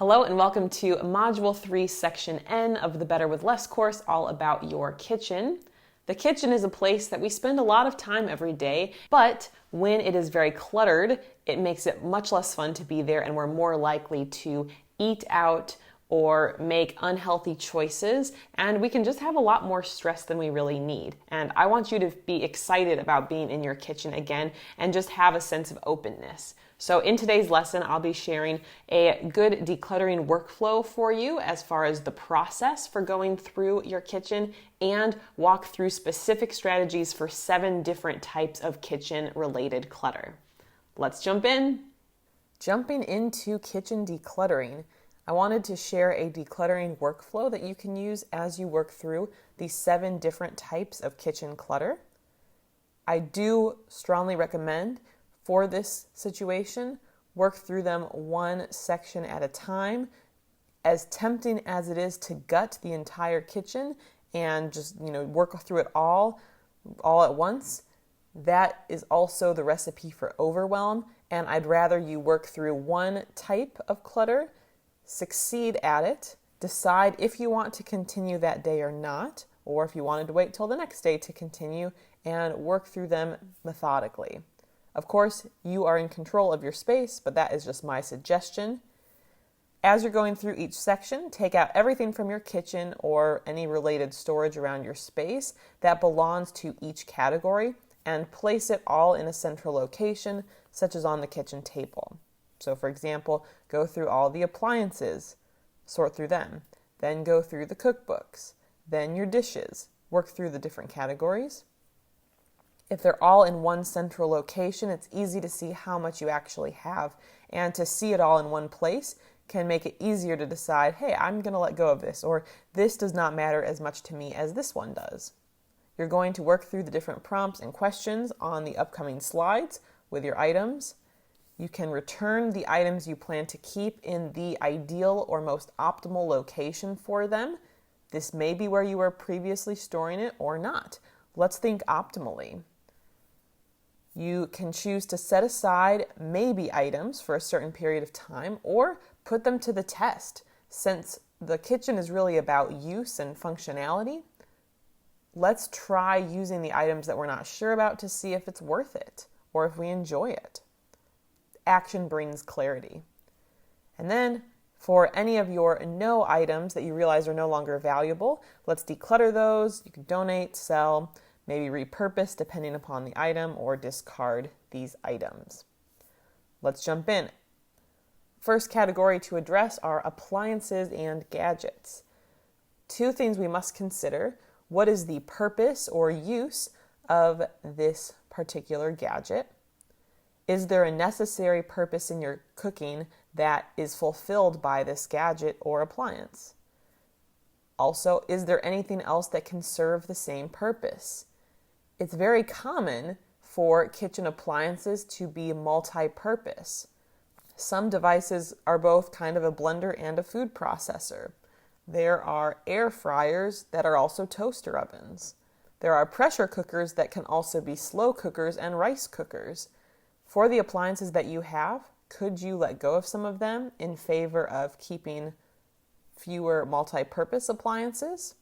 Hello and welcome to Module 3, Section N of the Better with Less course, all about your kitchen. The kitchen is a place that we spend a lot of time every day, but when it is very cluttered, it makes it much less fun to be there and we're more likely to eat out or make unhealthy choices, and we can just have a lot more stress than we really need. And I want you to be excited about being in your kitchen again and just have a sense of openness. So in today's lesson, I'll be sharing a good decluttering workflow for you as far as the process for going through your kitchen and walk through specific strategies for 7 different types of kitchen-related clutter. Let's jump in. Jumping into kitchen decluttering, I wanted to share a decluttering workflow that you can use as you work through these 7 different types of kitchen clutter. I do strongly recommend for this situation, work through them one section at a time. As tempting as it is to gut the entire kitchen and just, work through it all at once, that is also the recipe for overwhelm. And I'd rather you work through one type of clutter, succeed at it, decide if you want to continue that day or not, or if you wanted to wait till the next day to continue, and work through them methodically. Of course, you are in control of your space, but that is just my suggestion. As you're going through each section, take out everything from your kitchen or any related storage around your space that belongs to each category and place it all in a central location, such as on the kitchen table. So for example, go through all the appliances, sort through them, then go through the cookbooks, then your dishes, work through the different categories. If they're all in one central location, it's easy to see how much you actually have, and to see it all in one place can make it easier to decide, hey, I'm going to let go of this, or this does not matter as much to me as this one does. You're going to work through the different prompts and questions on the upcoming slides with your items. You can return the items you plan to keep in the ideal or most optimal location for them. This may be where you were previously storing it or not. Let's think optimally. You can choose to set aside maybe items for a certain period of time or put them to the test. Since the kitchen is really about use and functionality, let's try using the items that we're not sure about to see if it's worth it or if we enjoy it. Action brings clarity. And then for any of your no items that you realize are no longer valuable, let's declutter those. You can donate, sell, maybe repurpose depending upon the item, or discard these items. Let's jump in. First category to address are appliances and gadgets. 2 things we must consider. What is the purpose or use of this particular gadget? Is there a necessary purpose in your cooking that is fulfilled by this gadget or appliance? Also, is there anything else that can serve the same purpose? It's very common for kitchen appliances to be multi-purpose. Some devices are both kind of a blender and a food processor. There are air fryers that are also toaster ovens. There are pressure cookers that can also be slow cookers and rice cookers. For the appliances that you have, could you let go of some of them in favor of keeping fewer multi-purpose appliances?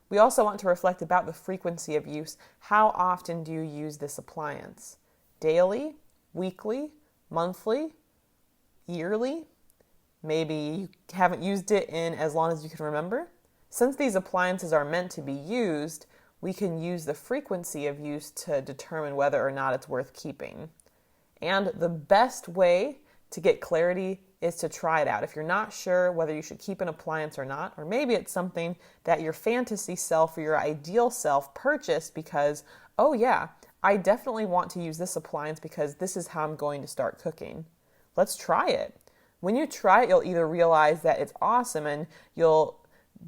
We also want to reflect about the frequency of use. How often do you use this appliance? Daily, weekly, monthly, yearly? Maybe you haven't used it in as long as you can remember. Since these appliances are meant to be used, we can use the frequency of use to determine whether or not it's worth keeping. And the best way to get clarity is to try it out. If you're not sure whether you should keep an appliance or not, or maybe it's something that your fantasy self or your ideal self purchased because, oh yeah, I definitely want to use this appliance because this is how I'm going to start cooking. Let's try it. When you try it, you'll either realize that it's awesome and you'll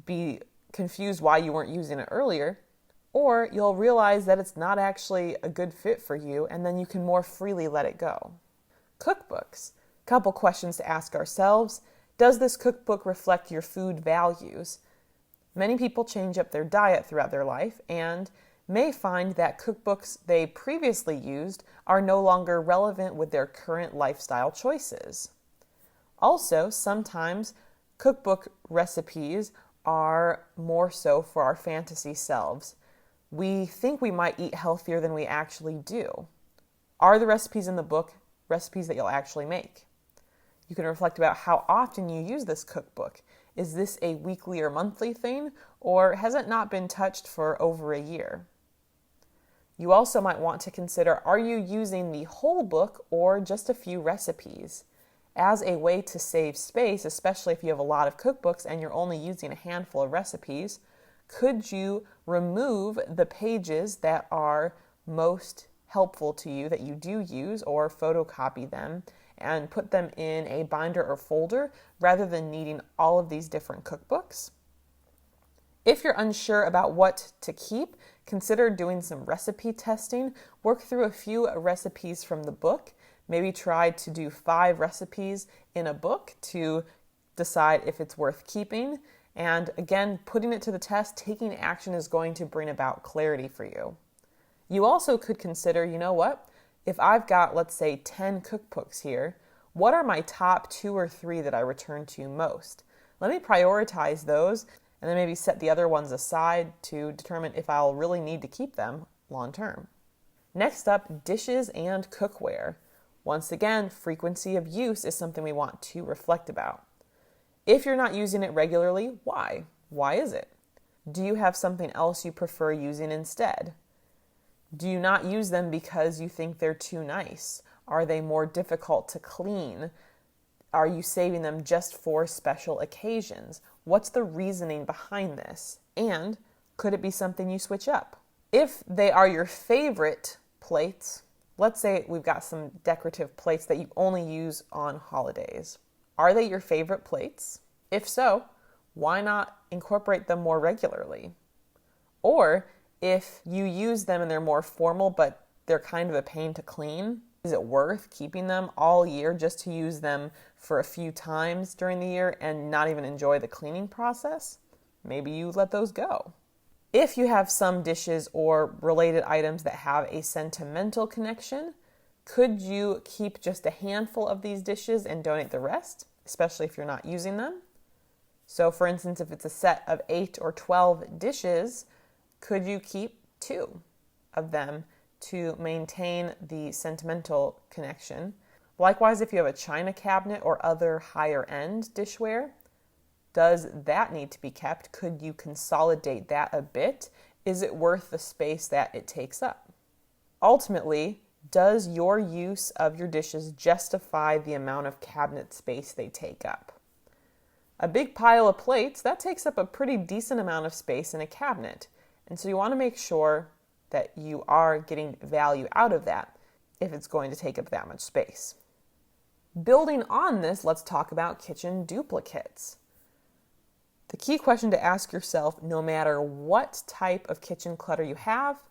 be confused why you weren't using it earlier, or you'll realize that it's not actually a good fit for you, and then you can more freely let it go. Cookbooks. Couple questions to ask ourselves. Does this cookbook reflect your food values? Many people change up their diet throughout their life and may find that cookbooks they previously used are no longer relevant with their current lifestyle choices. Also, sometimes cookbook recipes are more so for our fantasy selves. We think we might eat healthier than we actually do. Are the recipes in the book recipes that you'll actually make? You can reflect about how often you use this cookbook. Is this a weekly or monthly thing, or has it not been touched for over a year? You also might want to consider, are you using the whole book or just a few recipes? As a way to save space, especially if you have a lot of cookbooks and you're only using a handful of recipes, could you remove the pages that are most helpful to you that you do use, or photocopy them and put them in a binder or folder rather than needing all of these different cookbooks? If you're unsure about what to keep, consider doing some recipe testing. Work through a few recipes from the book. Maybe try to do 5 recipes in a book to decide if it's worth keeping. And again, putting it to the test, taking action is going to bring about clarity for you. You also could consider, you know what? If I've got, let's say, 10 cookbooks here, what are my top 2 or 3 that I return to most? Let me prioritize those and then maybe set the other ones aside to determine if I'll really need to keep them long term. Next up, dishes and cookware. Once again, frequency of use is something we want to reflect about. If you're not using it regularly, why? Why is it? Do you have something else you prefer using instead? Do you not use them because you think they're too nice? Are they more difficult to clean? Are you saving them just for special occasions? What's the reasoning behind this? And could it be something you switch up? If they are your favorite plates, let's say we've got some decorative plates that you only use on holidays. Are they your favorite plates? If so, why not incorporate them more regularly? Or if you use them and they're more formal, but they're kind of a pain to clean, is it worth keeping them all year just to use them for a few times during the year and not even enjoy the cleaning process? Maybe you let those go. If you have some dishes or related items that have a sentimental connection, could you keep just a handful of these dishes and donate the rest, especially if you're not using them? So for instance, if it's a set of 8 or 12 dishes, could you keep 2 of them to maintain the sentimental connection? Likewise, if you have a china cabinet or other higher end dishware, does that need to be kept? Could you consolidate that a bit? Is it worth the space that it takes up? Ultimately, does your use of your dishes justify the amount of cabinet space they take up? A big pile of plates, that takes up a pretty decent amount of space in a cabinet. And so you want to make sure that you are getting value out of that if it's going to take up that much space. Building on this, let's talk about kitchen duplicates. The key question to ask yourself, no matter what type of kitchen clutter you have,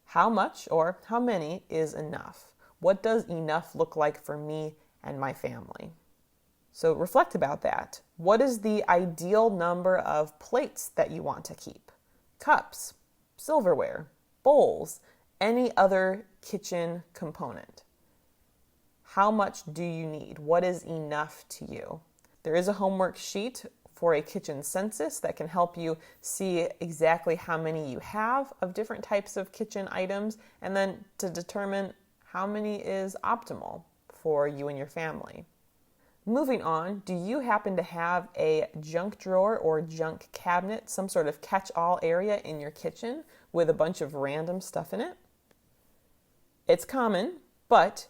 how much or how many is enough? What does enough look like for me and my family? So reflect about that. What is the ideal number of plates that you want to keep? Cups, silverware, bowls, any other kitchen component. How much do you need? What is enough to you? There is a homework sheet for a kitchen census that can help you see exactly how many you have of different types of kitchen items, and then to determine how many is optimal for you and your family. Moving on, do you happen to have a junk drawer or junk cabinet, some sort of catch-all area in your kitchen with a bunch of random stuff in it? It's common, but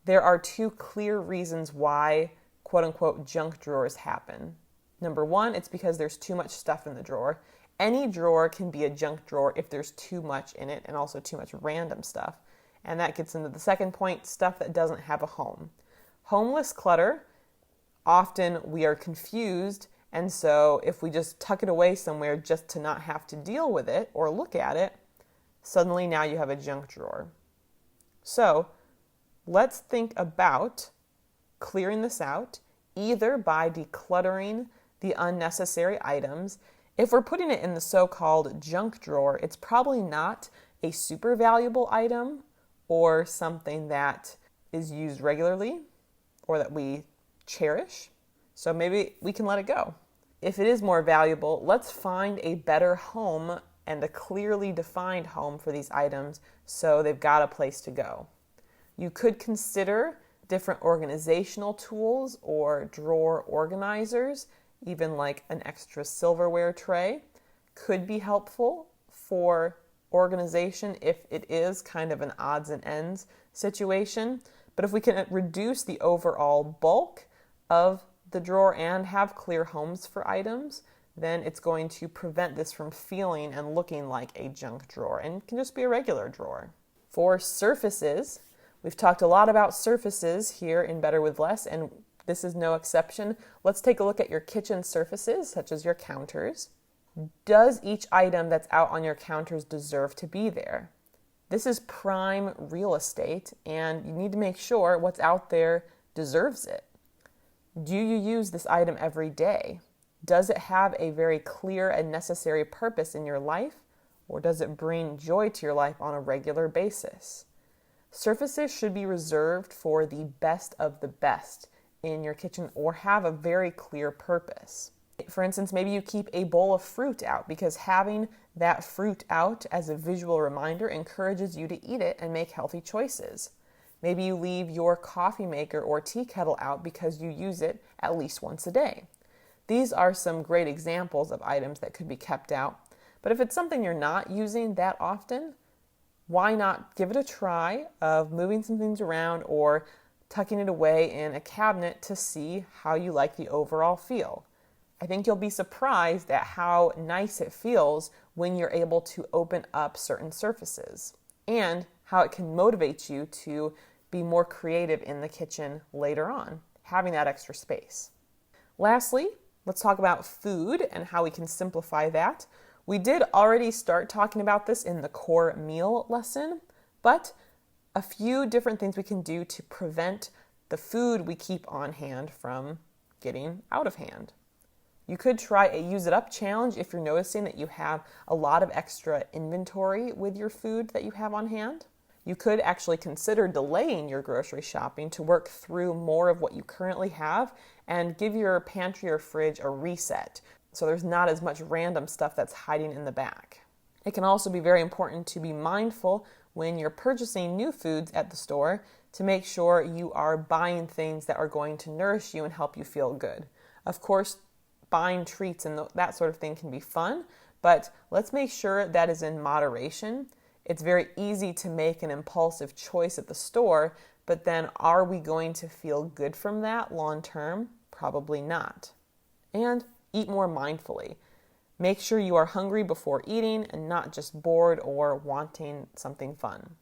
there are 2 clear reasons why quote-unquote junk drawers happen. Number 1, it's because there's too much stuff in the drawer. Any drawer can be a junk drawer if there's too much in it and also too much random stuff. And that gets into the second point, stuff that doesn't have a home. Homeless clutter, often we are confused, and so if we just tuck it away somewhere just to not have to deal with it or look at it, suddenly now you have a junk drawer. So let's think about clearing this out, either by decluttering the unnecessary items. If we're putting it in the so-called junk drawer, it's probably not a super valuable item or something that is used regularly or that we cherish. So maybe we can let it go. If it is more valuable, let's find a better home and a clearly defined home for these items so they've got a place to go. You could consider different organizational tools or drawer organizers, even like an extra silverware tray, could be helpful for organization if it is kind of an odds and ends situation. But if we can reduce the overall bulk of the drawer and have clear homes for items, then it's going to prevent this from feeling and looking like a junk drawer and can just be a regular drawer. For surfaces, we've talked a lot about surfaces here in Better with Less, and this is no exception. Let's take a look at your kitchen surfaces, such as your counters. Does each item that's out on your counters deserve to be there? This is prime real estate, and you need to make sure what's out there deserves it. Do you use this item every day? Does it have a very clear and necessary purpose in your life, or does it bring joy to your life on a regular basis? Surfaces should be reserved for the best of the best in your kitchen or have a very clear purpose. For instance, maybe you keep a bowl of fruit out because having that fruit out as a visual reminder encourages you to eat it and make healthy choices. Maybe you leave your coffee maker or tea kettle out because you use it at least once a day. These are some great examples of items that could be kept out. But if it's something you're not using that often, why not give it a try of moving some things around or tucking it away in a cabinet to see how you like the overall feel? I think you'll be surprised at how nice it feels when you're able to open up certain surfaces and how it can motivate you to be more creative in the kitchen later on, having that extra space. Lastly, let's talk about food and how we can simplify that. We did already start talking about this in the core meal lesson, but a few different things we can do to prevent the food we keep on hand from getting out of hand. You could try a use it up challenge if you're noticing that you have a lot of extra inventory with your food that you have on hand. You could actually consider delaying your grocery shopping to work through more of what you currently have and give your pantry or fridge a reset so there's not as much random stuff that's hiding in the back. It can also be very important to be mindful when you're purchasing new foods at the store to make sure you are buying things that are going to nourish you and help you feel good. Of course, buying treats and that sort of thing can be fun, but let's make sure that is in moderation. It's very easy to make an impulsive choice at the store, but then are we going to feel good from that long term? Probably not. And eat more mindfully. Make sure you are hungry before eating and not just bored or wanting something fun.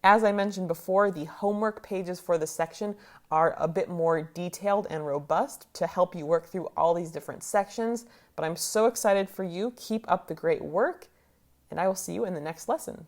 As I mentioned before, the homework pages for this section are a bit more detailed and robust to help you work through all these different sections, but I'm so excited for you. Keep up the great work, and I will see you in the next lesson.